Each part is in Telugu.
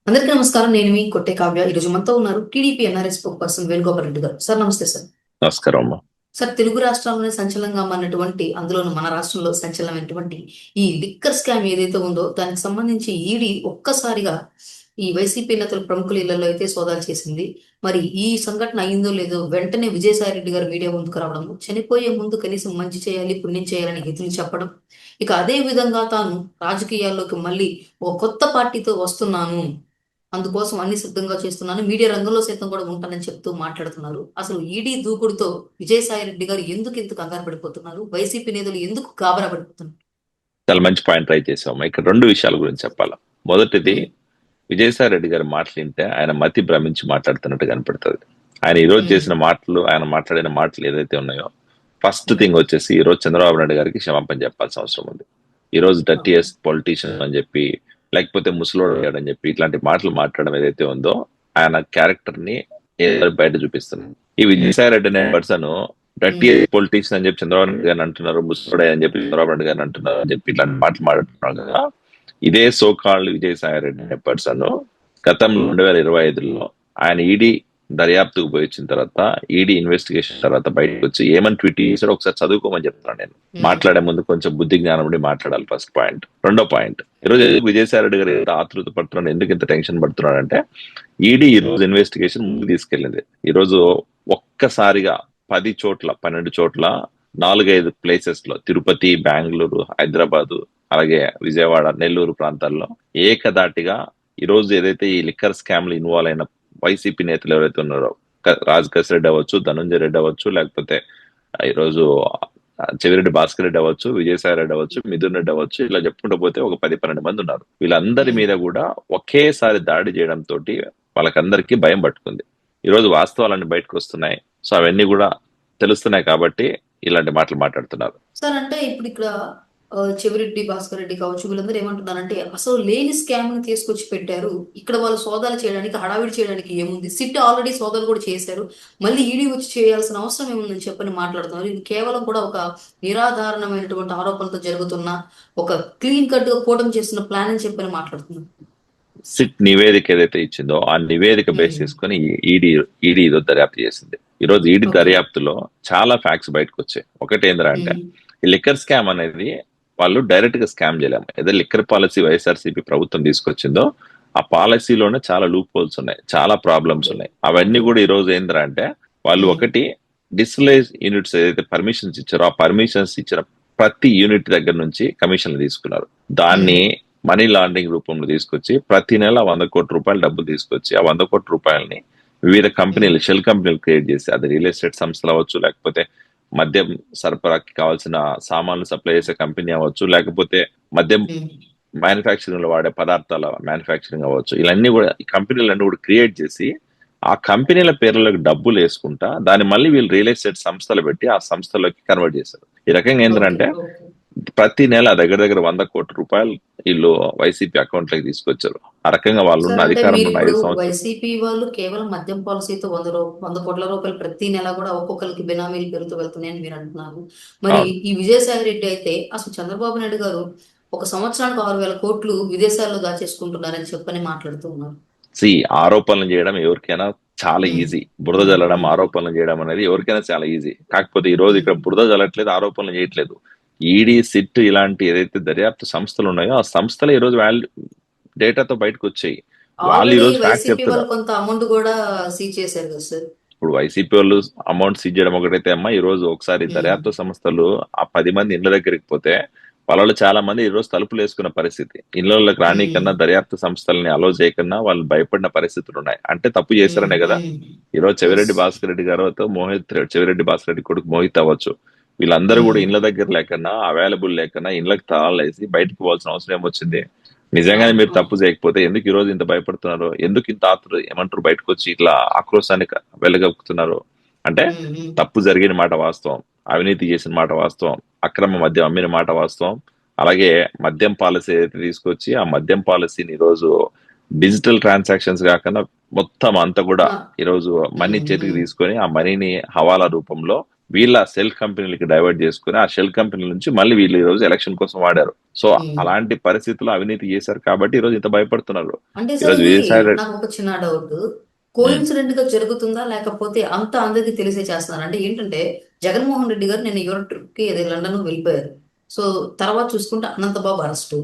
అందరికీ నమస్కారం. నేను మీ కొట్టే కావ్య. ఈరోజు మనతో ఉన్నారు TDP NRS spokesperson Venugopal Reddy గారు. సార్ నమస్తే సార్. నమస్కారం అమ్మా. సార్, తెలుగు రాష్ట్రాల్లోనే సంచలనంగా మారినటువంటి, అందులోను మన రాష్ట్రంలో సంచలనమైనటువంటి ఈ లిక్కర్ స్కామ్ ఏదైతే ఉందో దానికి సంబంధించి ఈడీ ఒక్కసారిగా ఈ వైసీపీ నేతల ప్రముఖుల ఇళ్లలో అయితే సోదాలు చేసింది. మరి ఈ సంఘటన అయిందో లేదో వెంటనే విజయసాయి రెడ్డి గారు మీడియా ముందుకు రావడం, చనిపోయే ముందు కనీసం మంచి చేయాలి, పుణ్యం చేయాలని హితులు చెప్పడం, ఇక అదే విధంగా తాను రాజకీయాల్లోకి మళ్ళీ ఒక కొత్త పార్టీతో వస్తున్నాను, అందుకోసం అన్ని సిద్ధంగా చేస్తున్నాను, మీడియా రంగంలో సైతం కూడా ఉంటానని చెప్తూ మాట్లాడుతున్నారు. అసలు ఈడీ దూకుడుతో విజయసాయి రెడ్డి గారు ఎందుకు ఇంత కంగారు పడిపోతున్నారు? వైసీపీ నేతలు ఎందుకు గాబరా పడిపోతున్నారు? చాలా మంచి పాయింట్ ట్రై చేసాము. ఇక్కడ రెండు విషయాల గురించి చెప్పాలా. మొదటిది, విజయసాయి రెడ్డి గారి మాటలు వింటే ఆయన మతి భ్రమించి మాట్లాడుతున్నట్టు కనపడుతుంది. ఆయన ఈ రోజు చేసిన మాటలు, ఆయన మాట్లాడిన మాటలు ఏదైతే ఉన్నాయో, ఫస్ట్ థింగ్ వచ్చేసి ఈ రోజు చంద్రబాబు నాయుడు గారికి క్షమాపణ చెప్పాల్సిన అవసరం ఉంది. ఈ రోజు డర్టీయెస్ట్ పొలిటీషియన్ అని చెప్పి, లేకపోతే ముసలోడు అని చెప్పి ఇట్లాంటి మాటలు మాట్లాడడం ఏదైతే ఉందో ఆయన క్యారెక్టర్ ని ఏదో బయట చూపిస్తుంది. ఈ విజయసాయి రెడ్డి అనే పర్సన్ డర్టీయెస్ట్ పొలిటీషియన్ అని చెప్పి చంద్రబాబు నాయుడు గారిని అంటున్నారు, ముసలోడే అని చెప్పి చంద్రబాబు నాయుడు గారిని అంటున్నారు అని చెప్పి ఇట్లాంటి మాటలు మాట్లాడుతున్నారు కదా. ఇదే సోకాళ్ళు విజయసాయి రెడ్డి అనే పర్సన్ గతంలో 2025లో ఆయన ఈడీ దర్యాప్తుకు పోయి వచ్చిన తర్వాత, ఈడీ ఇన్వెస్టిగేషన్ తర్వాత బయటకు వచ్చి ఏమని ట్వీట్ చేశాడో ఒకసారి చదువుకోమని చెప్తాను. నేను మాట్లాడే ముందు కొంచెం బుద్ధి జ్ఞానం ఉండి మాట్లాడాలి. First point. రెండో పాయింట్, ఈరోజు విజయసాయి రెడ్డి గారు ఎంత ఆతృత పడుతున్నాడు, ఎందుకు ఇంత టెన్షన్ పడుతున్నాడు అంటే, ఈడీ ఈ రోజు ఇన్వెస్టిగేషన్ ముందుకు తీసుకెళ్ళింది. ఈ రోజు ఒక్కసారిగా 10 చోట్ల 12 చోట్ల 4-5 ప్లేసెస్ లో, తిరుపతి, బెంగళూరు, హైదరాబాదు, అలాగే విజయవాడ, నెల్లూరు ప్రాంతాల్లో ఏకదాటిగా ఈ రోజు ఏదైతే ఈ లిక్కర్ స్కామ్ లో ఇన్వాల్వ్ అయిన వైసీపీ నేతలు ఎవరైతే ఉన్నారో, రాజకేశ్ రెడ్డి అవ్వచ్చు, ధనుంజయ రెడ్డి అవ్వచ్చు, లేకపోతే ఈరోజు చెవిరెడ్డి భాస్కర్ రెడ్డి అవ్వచ్చు, విజయసాయి రెడ్డి అవ్వచ్చు, మిథున్ రెడ్డి అవ్వచ్చు, ఇలా చెప్పుకుంటూ పోతే ఒక 10-12 మంది ఉన్నారు. వీళ్ళందరి మీద కూడా ఒకేసారి దాడి చేయడం తోటి వాళ్ళకందరికీ భయం పట్టుకుంది. ఈ రోజు వాస్తవాలన్నీ బయటకు వస్తున్నాయి. సో అవన్నీ కూడా తెలుస్తున్నాయి కాబట్టి ఇలాంటి మాటలు మాట్లాడుతున్నారు. సార్, అంటే ఇప్పుడు ఇక్కడ చెవిరెడ్డి భాస్కర్ రెడ్డి కావచ్చు, వీళ్ళందరూ ఏమంటున్నారంటే అసలు లేని స్కామ్ ని తీసుకొచ్చి పెట్టారు. ఇక్కడ వాళ్ళు సోదాలు చేయడానికి, హడావిడి చేయడానికి ఏముంది? సిట్ ఆల్రెడీ సోదాలు కూడా చేశారు, మళ్ళీ ఈడీ వచ్చి చేయాల్సిన అవసరం ఏముందని చెప్పని మాట్లాడుతున్నారు. ఇది కేవలం కూడా ఒక నిరాధారణమైనటువంటి ఆరోపణలతో జరుగుతున్న ఒక క్లీన్ కట్ గా కూటమి చేస్తున్న ప్లాన్ అని చెప్పని మాట్లాడుతున్నారు. సిట్ నివేదిక ఏదైతే ఇచ్చిందో ఆ నివేదిక బేస్ చేసుకుని ఈడీ ఈడీ ఈరోజు దర్యాప్తు చేసింది. ఈ రోజు ఈడీ దర్యాప్తులో చాలా ఫ్యాక్ట్స్ బయటకు వచ్చాయి. ఒకటి ఏంటంటే, ఈ లిక్కర్ స్కామ్ అనేది వాళ్ళు డైరెక్ట్ గా స్కామ్ చేయలేము. ఏదో లిక్కర్ పాలసీ వైఎస్ఆర్సీపీ ప్రభుత్వం తీసుకొచ్చిందో ఆ పాలసీలోనే చాలా లూప్ హోల్స్ ఉన్నాయి, చాలా ప్రాబ్లమ్స్ ఉన్నాయి. అవన్నీ కూడా ఈ రోజు ఏంటంటే, వాళ్ళు ఒకటి డిస్టిలైజ్ యూనిట్స్ ఏదైతే పర్మిషన్స్ ఇచ్చారో ఆ పర్మిషన్స్ ఇచ్చిన ప్రతి యూనిట్ దగ్గర నుంచి కమిషన్లు తీసుకున్నారు. దాన్ని మనీ లాండరింగ్ రూపంలో తీసుకొచ్చి ప్రతి నెల 100 కోట్ల రూపాయలు డబ్బులు తీసుకొచ్చి ఆ 100 కోట్ల రూపాయలని వివిధ కంపెనీలు, షెల్ కంపెనీలు క్రియేట్ చేసి, అది రియల్ ఎస్టేట్ సంస్థలు అవ్వచ్చు, లేకపోతే మద్యం సరఫరాకి కావాల్సిన సామాన్లు సప్లై చేసే కంపెనీ అవ్వచ్చు, లేకపోతే మద్యం మ్యానుఫ్యాక్చరింగ్ లో వాడే పదార్థాల మ్యానుఫ్యాక్చరింగ్ అవ్వచ్చు, ఇవన్నీ కూడా ఈ కంపెనీలన్నీ కూడా క్రియేట్ చేసి ఆ కంపెనీల పేర్లకు డబ్బులు వేసుకుంటా దాన్ని మళ్ళీ వీళ్ళు రియల్ ఎస్టేట్ సంస్థలు పెట్టి ఆ సంస్థలోకి కన్వర్ట్ చేశారు. ఈ రకంగా ఏంటంటే, ప్రతి నెల దగ్గర దగ్గర 100 కోట్ల రూపాయలు వీళ్ళు వైసీపీ అకౌంట్ లోకి తీసుకొచ్చారు. ఆ రకంగా వాళ్ళు ఉన్న అధికారంలో 5 సంవత్సరాలు. వైసీపీ వాళ్ళు కేవలం మద్యం పాలసీతో 100 కోట్ల రూపాయలు ప్రతి నెల కూడా ఒక్కొక్కరికి బినామీలు పెరుగుతూ వెళ్తున్నాయని మీరు అంటున్నారు. మరి ఈ విజయసాయి రెడ్డి అయితే అసలు చంద్రబాబు నాయుడు గారు ఒక సంవత్సరానికి 6,000 కోట్లు విదేశాల్లో దాచేసుకుంటున్నారని చెప్పని మాట్లాడుతూ ఉన్నారు. ఆరోపణలు చేయడం ఎవరికైనా చాలా ఈజీ. బురద జల్లడం, ఆరోపణలు చేయడం అనేది ఎవరికైనా చాలా ఈజీ. కాకపోతే ఈ రోజు ఇక్కడ బురద జల్లట్లేదు, ఆరోపణలు చేయట్లేదు. ఈడీ, సిట్ ఇలాంటి ఏదైతే దర్యాప్తు సంస్థలు ఉన్నాయో ఆ సంస్థలు ఈ రోజు డేటాతో బయటకు వచ్చాయి. వాళ్ళు ఈ రోజు ఫ్యాక్ట్ చెప్తున్నారు. కొంత అమౌంట్ కూడా సీజ్ చేశారు కదా సార్. ఇప్పుడు వైసీపీ వాళ్ళు అమౌంట్ సీజ్ చేయడం ఒకటైతే అమ్మా, ఈ రోజు ఒకసారి దర్యాప్తు సంస్థలు ఆ 10 మంది ఇళ్ల దగ్గరికి పోతే వాళ్ళు చాలా మంది ఈ రోజు తలుపులు వేసుకున్న పరిస్థితి. ఇళ్లలోకి రాని కన్నా, దర్యాప్తు సంస్థలని అలో చేయకన్నా వాళ్ళు భయపడిన పరిస్థితులు ఉన్నాయి. అంటే తప్పు చేశారనే కదా. ఈ రోజు చెవిరెడ్డి భాస్కర్ రెడ్డి గారితో చెవిరెడ్డి భాస్కర్ రెడ్డి కొడుకు మోహిత్ అవ్వచ్చు, వీళ్ళందరూ కూడా ఇళ్ల దగ్గర లేకన్నా, అవైలబుల్ లేకన్నా ఇళ్లకు తాళాలు వేసి బయటకు పోవాల్సిన అవసరం ఏమొచ్చింది? నిజంగానే మీరు తప్పు చేయకపోతే ఎందుకు ఈ రోజు ఇంత భయపడుతున్నారు? ఎందుకు ఇంత ఏమంటారు బయటకు వచ్చి ఇట్లా ఆక్రోశాన్ని వెళ్ళగక్కుతున్నారు? అంటే తప్పు జరిగిన మాట వాస్తవం, అవినీతి చేసిన మాట వాస్తవం, అక్రమ మద్యం అమ్మిన మాట వాస్తవం. అలాగే మద్యం పాలసీ ఏదైతే తీసుకొచ్చి ఆ మద్యం పాలసీని ఈరోజు డిజిటల్ ట్రాన్సాక్షన్స్ కాకుండా మొత్తం అంతా కూడా ఈరోజు మనీ చేతికి తీసుకొని ఆ మనీని హవాలా రూపంలో వీళ్ళ సెల్ కంపెనీలకి డైవర్ట్ చేసుకుని ఆ షెల్ కంపెనీల నుంచి మళ్ళీ వీళ్ళు ఈ రోజు ఎలక్షన్ కోసం వాడారు. సో ఉమ్. అలాంటి పరిస్థితుల్లో అవినీతి చేశారు కాబట్టి ఈ రోజు ఇంత భయపడుతున్నారు. అంటే ఈ సార్ రోజు ఇది విజయసాయి రెడ్డి నాకు ఒక చిన్న డౌట్, ఉమ్, కోయిన్సిడెంట్ గా జరుగుతుందా లేకపోతే అంతా అందరికీ తెలిసే చేస్తున్నారు? అంటే ఏంటంటే జగన్మోహన్ రెడ్డి గారు నేను యూరోప్ ట్రిప్ కి అదే లండన్ వెళ్ళిపోయారు. సో తర్వాత చూసుకుంటే అనంతబాబు అరెస్టు,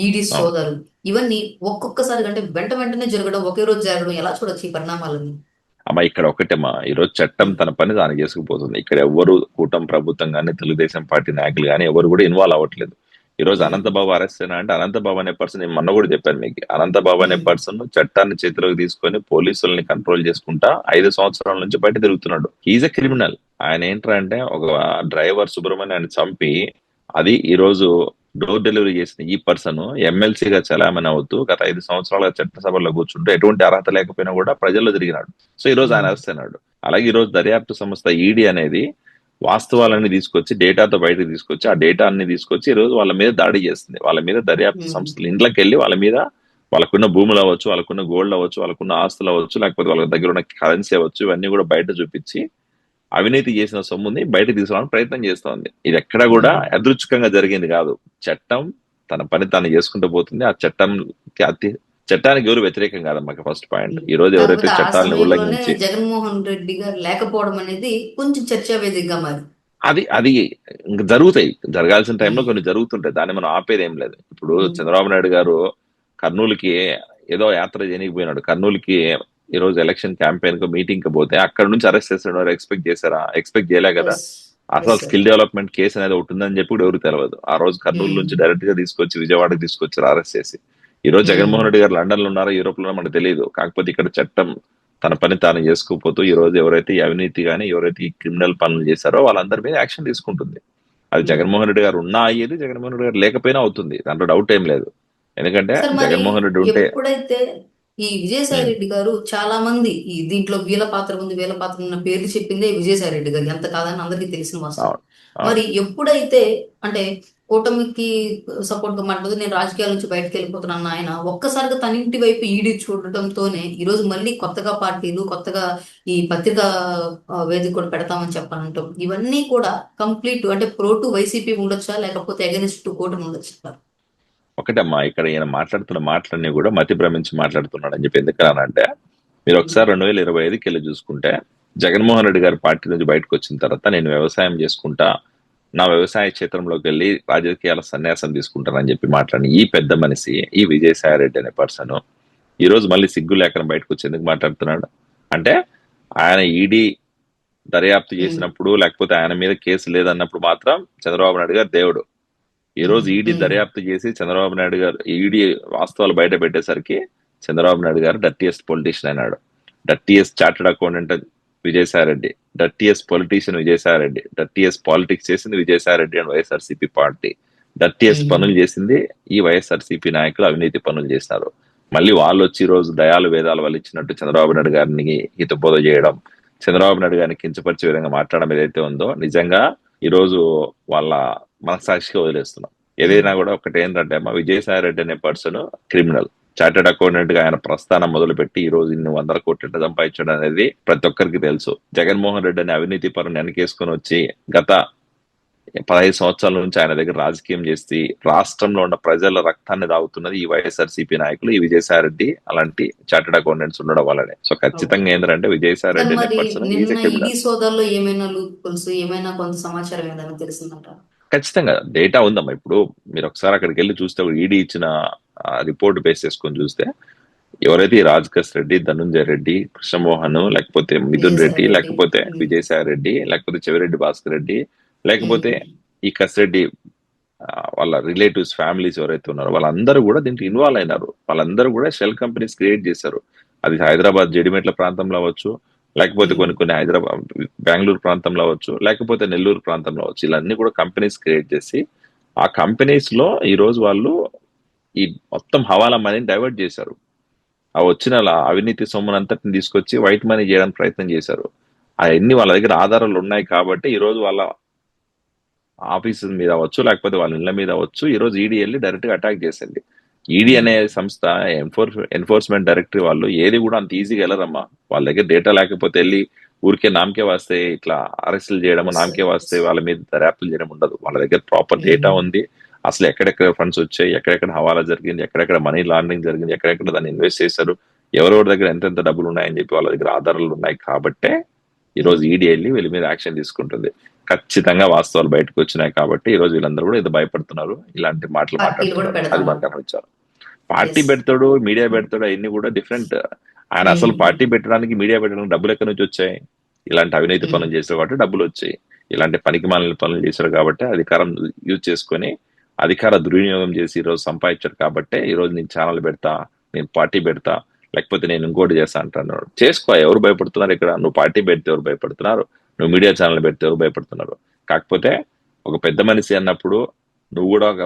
ఈడీ అవును సోదాలు, ఇవన్నీ ఒక్కొక్కసారి అంటే వెంట వెంటనే జరగడం, ఒకే రోజు జరగడం, ఎలా చూడొచ్చు ఈ పరిణామాలని? అమ్మా, ఇక్కడ ఒకటేమ్మా, ఈ రోజు చట్టం తన పని తాను చేసుకుపోతుంది. ఇక్కడ ఎవరు కూటమి ప్రభుత్వం కానీ తెలుగుదేశం పార్టీ నాయకులు కానీ ఎవరు కూడా ఇన్వాల్వ్ అవ్వట్లేదు. ఈ రోజు ఉమ్, అనంతబాబు అరెస్ట్ అయినా అంటే అనంతబాబు అనే పర్సన్, నేను మొన్న కూడా చెప్పాను మీకు, అనంతబాబు అనే ఉమ్, పర్సన్ చట్టాన్ని చేతిలోకి తీసుకొని పోలీసుల్ని కంట్రోల్ చేసుకుంటా 5 సంవత్సరాల నుంచి బయట తిరుగుతున్నాడు. Is a criminal. ఆయన ఏంట్రా అంటే ఒక డ్రైవర్ సుబ్రహ్మణ్యాన్ని చంపి అది ఈ రోజు డోర్ డెలివరీ చేసిన ఈ పర్సన్ ఎమ్మెల్సీగా చలామణి అవుతూ గత 5 సంవత్సరాలుగా చట్టసభలో కూర్చుంటూ ఎటువంటి అర్హత లేకపోయినా కూడా ప్రజల్లో తిరిగినాడు. సో ఈ రోజు ఆయన ఉమ్, అరెస్ట్ అయినాడు. అలాగే ఈ రోజు దర్యాప్తు సంస్థ ఈడీ అనేది వాస్తవాలన్నీ తీసుకొచ్చి డేటాతో బయటకు తీసుకొచ్చి ఆ డేటా అన్ని తీసుకొచ్చి ఈ రోజు వాళ్ళ మీద దాడి చేస్తుంది. వాళ్ళ మీద దర్యాప్తు ఉమ్, సంస్థలు ఇంట్లోకి వెళ్ళి వాళ్ళ మీద వాళ్ళకున్న భూములు అవ్వచ్చు, వాళ్ళకున్న గోల్డ్ అవ్వచ్చు, వాళ్ళకున్న ఆస్తులు అవ్వచ్చు, లేకపోతే వాళ్ళ దగ్గర ఉన్న కరెన్సీ అవ్వచ్చు, ఇవన్నీ కూడా బయట చూపించి అవినీతి చేసిన సొమ్ముని బయటకు తీసుకురావడానికి ప్రయత్నం చేస్తోంది. ఇది ఎక్కడా కూడా ఉమ్. యాదృచ్ఛికంగా జరిగింది కాదు. చట్టం తన పని తాను చేసుకుంటూ పోతుంది. ఆ చట్టానికి ఎవరు వ్యతిరేకం కాదమ్మా. ఫస్ట్ పాయింట్, ఈ రోజు ఎవరైతే కాకపోతే ఆ చట్టాలను సమయంలోనే ఉల్లంఘించి జగన్మోహన్ రెడ్డి గారు లేకపోవడం అనేది కొంచెం చర్చా వేదికగా మారి. అది అది ఇంక జరుగుతాయి, జరగాల్సిన టైంలో ఉమ్, కొన్ని జరుగుతుంటాయి. దాన్ని మనం ఆపేది ఏం లేదు. ఇప్పుడు ఉమ్, చంద్రబాబు నాయుడు గారు కర్నూలుకి ఏదో యాత్ర చేయడానికి పోయినాడు. కర్నూలుకి ఈ రోజు ఎలక్షన్ క్యాంపెయిన్ కు మీటింగ్ కి పోతే అక్కడ నుంచి అరెస్ట్ చేస్తాడు. ఎక్స్పెక్ట్ చేశారా? ఎక్స్పెక్ట్ చేయలే కదా. ఎస్, ఎస్ అసలు సార్. స్కిల్ డెవలప్మెంట్ కేసు అనేది ఒకటి ఉందని చెప్పి కూడా ఎవరు తెలియదు. ఆ రోజు కర్నూలు ఉమ్, నుంచి డైరెక్ట్ గా తీసుకొచ్చి విజయవాడకి తీసుకొచ్చారు అరెస్ట్ చేసి. ఈ రోజు ఉమ్. జగన్మోహన్ రెడ్డి గారు లండన్ లో ఉన్నారో యూరోప్ లో మనకు తెలియదు. కాకపోతే ఇక్కడ చట్టం తన పని తాను చేసుకుపోతూ ఈ రోజు ఎవరైతే ఈ అవినీతి కానీ ఎవరైతే ఈ క్రిమినల్ పనులు చేశారో వాళ్ళందరి మీద యాక్షన్ తీసుకుంటుంది. అది ఉమ్. జగన్మోహన్ రెడ్డి గారు ఉన్నా అయ్యేది, జగన్మోహన్ రెడ్డి గారు లేకపోయినా అవుతుంది. దాంట్లో డౌట్ ఏం లేదు. ఎందుకంటే సార్ మరి జగన్మోహన్ రెడ్డి ఉంటే ఎప్పుడైతే ఈ విజయసాయి ఉమ్, రెడ్డి గారు చాలా మంది ఈ దీంట్లో వీళ్ళ పాత్ర ఉంది వీళ్ళ పాత్ర ఉన్న పేర్లు చెప్పిందే విజయసాయి రెడ్డి గారు, ఎంత కాదని అందరికీ తెలిసిన వాస్తవం. అవును అవును మరి ఎప్పుడైతే అంటే కూటమికి సపోర్ట్ గా మాట్లాడుతూ నేను రాజకీయాల నుంచి బయటకు వెళ్ళిపోతున్నాను ఆయన ఒక్కసారిగా తన ఇంటి వైపు ఈడి చూడటంతోనే ఈ రోజు మళ్ళీ కొత్తగా పార్టీలు కొత్తగా ఈ పత్రికా వేదిక కూడా పెడతామని చెప్పాలంటాం, ఇవన్నీ కూడా కంప్లీట్ అంటే ప్రో టు వైసీపీ ఉండొచ్చా లేకపోతే అగెనిస్ట్ టు కూటమి ఉండొచ్చా? ఒకటమ్మా, ఇక్కడ ఈయన మాట్లాడుతున్న మాటలన్నీ కూడా మతి భ్రమించి మాట్లాడుతున్నాడు అని చెప్పి ఎందుకనంటే, మీరు ఒకసారి 2025కి వెళ్ళి చూసుకుంటే జగన్మోహన్ రెడ్డి గారి పార్టీ నుంచి బయటకు వచ్చిన తర్వాత నేను వ్యవసాయం చేసుకుంటా, నా వ్యవసాయ క్షేత్రంలోకి వెళ్ళి రాజకీయాల సన్యాసం తీసుకుంటానని చెప్పి మాట్లాడిన ఈ పెద్ద మనిషి, ఈ విజయసాయి రెడ్డి అనే పర్సన్ ఈ రోజు మళ్ళీ సిగ్గు లేకుండా బయటకు వచ్చి ఎందుకు మాట్లాడుతున్నాడు అంటే, ఆయన ఈడీ దర్యాప్తు ఉమ్, చేసినప్పుడు లేకపోతే ఆయన మీద కేసు లేదన్నప్పుడు మాత్రం చంద్రబాబు నాయుడు గారు దేవుడు. ఈ ఉమ్, రోజు ఈడీ ఉమ్, దర్యాప్తు చేసి చంద్రబాబు నాయుడు గారు ఈడీ వాస్తవాలు బయట పెట్టేసరికి చంద్రబాబు నాయుడు గారు డర్టీయెస్ట్ పొలిటీషియన్ అయినాడు. Dirtiest chartered accountant Vijayasai Reddy, dirtiest politician Vijayasai Reddy, dirtiest politics చేసింది Vijayasai Reddy and YSRCP party. Dirtiest um. పనులు చేసింది ఈ వైఎస్ఆర్సీపీ నాయకులు అవినీతి పనులు చేసినారు. మళ్ళీ వాళ్ళు వచ్చి ఈ రోజు దయాలు వేదాలు వాళ్ళు ఇచ్చినట్టు చంద్రబాబు నాయుడు గారిని హితబోధ చేయడం, చంద్రబాబు నాయుడు గారిని కించపరిచే విధంగా మాట్లాడడం ఏదైతే ఉందో నిజంగా ఈ రోజు వాళ్ళ మనసాక్షిగా వదిలేస్తున్నాం. ఏదైనా కూడా ఒకటి ఏంటంటే మా విజయసాయి రెడ్డి అనే పర్సన్ క్రిమినల్. చార్టెడ్ అకౌంటెంట్ గా ఆయన ప్రస్థానం మొదలుపెట్టి ఈ రోజు ఇన్ని 100 కోట్లు సంపాదించడం అనేది ప్రతి ఒక్కరికి తెలుసు. జగన్మోహన్ రెడ్డి అనే అవినీతి పరుని వెనకేసుకొని వచ్చి గత 15 సంవత్సరాల నుంచి ఆయన దగ్గర రాజకీయం చేసి రాష్ట్రంలో ఉన్న ప్రజల రక్తాన్ని తాగుతున్నది ఈ వైఎస్ఆర్సీపీ నాయకులు, ఈ విజయసాయి రెడ్డి అలాంటి చార్టెడ్ అకౌంటెంట్స్ ఉండడం వల్లనే. సో ఖచ్చితంగా ఓకే. ఏంటంటే విజయసాయి సార్ రెడ్డి అనే మరి పర్సన్ ఈజ్ నిన్న ఎ ఈడీ క్రిమినల్. సోదాల్లో ఏమైనా లూప్ ఏమైనా కొంత సమాచారం ఏదైనా తెలిసిందంట? ఖచ్చితంగా డేటా ఉందమ్మా. ఇప్పుడు మీరు ఒకసారి అక్కడికి వెళ్ళి చూస్తే ఈడీ ఇచ్చిన రిపోర్ట్ బేస్ చేసుకొని చూస్తే ఎవరైతే ఈ రాజకేష్ రెడ్డి, ధనుంజయ రెడ్డి, కృష్ణమోహన్, లేకపోతే మిథున్ విజయసాయి రెడ్డి, రెడ్డి. లేకపోతే ఉమ్, విజయసాయి రెడ్డి, లేకపోతే చెవిరెడ్డి భాస్కర్ రెడ్డి, లేకపోతే ఉమ్, ఈ కసిరెడ్డి వాళ్ళ రిలేటివ్స్ ఫ్యామిలీస్ ఎవరైతే ఉన్నారో వాళ్ళందరూ కూడా దీంట్లో ఇన్వాల్వ్ అయినారు. వాళ్ళందరూ కూడా షెల్ కంపెనీస్ క్రియేట్ చేశారు. అది హైదరాబాద్ జడిమెట్ల ప్రాంతంలో అవ్వచ్చు, లేకపోతే ఉమ్, కొన్ని కొన్ని హైదరాబాద్ బెంగళూరు ప్రాంతంలో అవ్వచ్చు, లేకపోతే నెల్లూరు ప్రాంతంలో అవ్వచ్చు. ఇలా అన్ని కూడా కంపెనీస్ క్రియేట్ చేసి ఆ కంపెనీస్ లో ఈ రోజు వాళ్ళు ఈ మొత్తం హవాలా మనీని డైవర్ట్ చేశారు. ఆ వచ్చిన అవినీతి సొమ్మునంతటిని తీసుకొచ్చి వైట్ మనీ చేయడానికి ప్రయత్నం చేశారు. అవన్నీ వాళ్ళ దగ్గర ఆధారాలు ఉన్నాయి కాబట్టి ఈ రోజు వాళ్ళ ఆఫీసుల మీద అవ్వచ్చు, లేకపోతే వాళ్ళ ఇళ్ల మీద అవ్వచ్చు, ఈ రోజు ఈడీ వెళ్ళి డైరెక్ట్ గా అటాక్ చేసింది. ఈడీ ఉమ్, అనే సంస్థ ఎన్ఫోర్స్మెంట్ డైరెక్టరీ వాళ్ళు ఏది కూడా అంత ఈజీగా వెళ్ళరమ్మా. వాళ్ళ దగ్గర డేటా లేకపోతే వెళ్ళి ఊరికే నామకే వాస్తే ఇట్లా అరెస్టులు చేయడం, ఎస్ నామకే సార్. వాస్తే వాళ్ళ మీద దర్యాప్తులు చేయడం ఉండదు. వాళ్ళ దగ్గర ప్రాపర్ డేటా ఉంది. అసలు ఎక్కడెక్కడ ఫండ్స్ వచ్చాయి, ఎక్కడెక్కడ హవాలా జరిగింది, ఎక్కడెక్కడ మనీ లాండరింగ్ జరిగింది, ఎక్కడెక్కడ దాన్ని ఇన్వెస్ట్ చేశారు, ఎవరెవరి దగ్గర ఎంతెంత డబ్బులు ఉన్నాయని చెప్పి వాళ్ళ దగ్గర ఆధారాలు ఉన్నాయి. కాబట్టే ఈ రోజు ఈడీ వెళ్ళి వీళ్ళ మీద యాక్షన్ తీసుకుంటుంది. ఖచ్చితంగా వాస్తవాలు బయటకు వచ్చినాయి కాబట్టి ఈ రోజు వీళ్ళందరూ కూడా ఏదో భయపడుతున్నారు, ఇలాంటి మాటలు పార్టీలు కూడా మాట్లాడుతున్నారు. అది పెడతాం. మనకు గమనించారు. Party yes. పెడతాడు, మీడియా పెడతాడు, అవన్నీ కూడా డిఫరెంట్. ఆయన అసలు పార్టీ పెట్టడానికి, మీడియా పెట్టడానికి డబ్బులు ఎక్కడి నుంచి వచ్చాయి? ఇలాంటి అవినీతి పనులు చేశారు కాబట్టి డబ్బులు వచ్చాయి. ఇలాంటి పనికి మాలిన పనులు చేశారు కాబట్టి అధికారం యూజ్ చేసుకొని అధికార దుర్వినియోగం చేసి ఈ రోజు సంపాదించారు కాబట్టి ఈ రోజు నేను ఛానల్ పెడతా, నేను పార్టీ పెడతా, లేకపోతే నేను ఇంకోటి చేస్తా అంటున్నాడు. చేసుకో, ఎవరు భయపడుతున్నారు ఇక్కడ? నువ్వు పార్టీ పెడితే ఎవరు భయపడుతున్నారు? నువ్వు మీడియా ఛానల్ పెడితే ఎవరు భయపడుతున్నారు? కాకపోతే ఒక పెద్ద మనిషి అన్నప్పుడు నువ్వు కూడా ఒక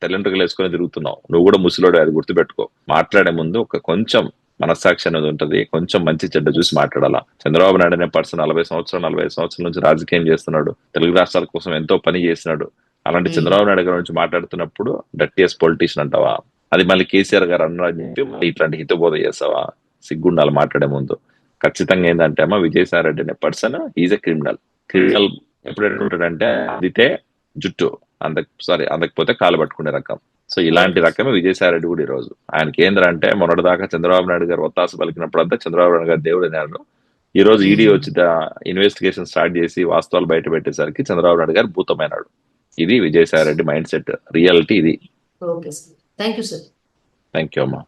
తెల్లంటుకలు వేసుకొని తిరుగుతున్నావు. నువ్వు కూడా ముసలోడు, అది గుర్తుపెట్టుకో. మాట్లాడే ముందు ఒక కొంచెం మనస్సాక్షి అనేది ఉంటది, కొంచెం మంచి చెడ్డ చూసి మాట్లాడాలా. చంద్రబాబు నాయుడు అనే పర్సన్ 45 సంవత్సరాల నుంచి రాజకీయం చేస్తున్నాడు, తెలుగు రాష్ట్రాల కోసం ఎంతో పని చేస్తున్నాడు. అలాంటి చంద్రబాబు నాయుడు గారి నుంచి మాట్లాడుతున్నప్పుడు డర్టీయస్ పొలిటీషియన్ అంటావా? అది మళ్ళీ కేసీఆర్ గారు అన్నారని చెప్పి మళ్ళీ ఇట్లాంటి హితబోధ చేస్తావా? సిగ్గుండాలి మాట్లాడే ముందు. ఖచ్చితంగా ఏంటంటే అమ్మా, విజయసాయి రెడ్డి అనే person is a criminal. Criminal ఎప్పుడు ఎట్లుంటాడంటే అందితే జుట్టు, అందకపోతే కాలు పట్టుకునే రకం. సో ఇలాంటి రకమే విజయసాయి రెడ్డి కూడా ఈ రోజు. ఆయన కేంద్రం అంటే మొన్నటిదాకా చంద్రబాబు నాయుడు గారు ఒత్తాస పలికినప్పుడంతా చంద్రబాబు నాయుడు గారు దేవుడు అన్నాడు. ఈ రోజు ఈడీ వచ్చి ఇన్వెస్టిగేషన్ స్టార్ట్ చేసి వాస్తవాలు బయట పెట్టేసరికి చంద్రబాబు నాయుడు గారు భూతమైనాడు. ఇది Vijayasai Reddy mindset, reality ఇది. Okay sir. Thank you sir. Thank you అమ్మా.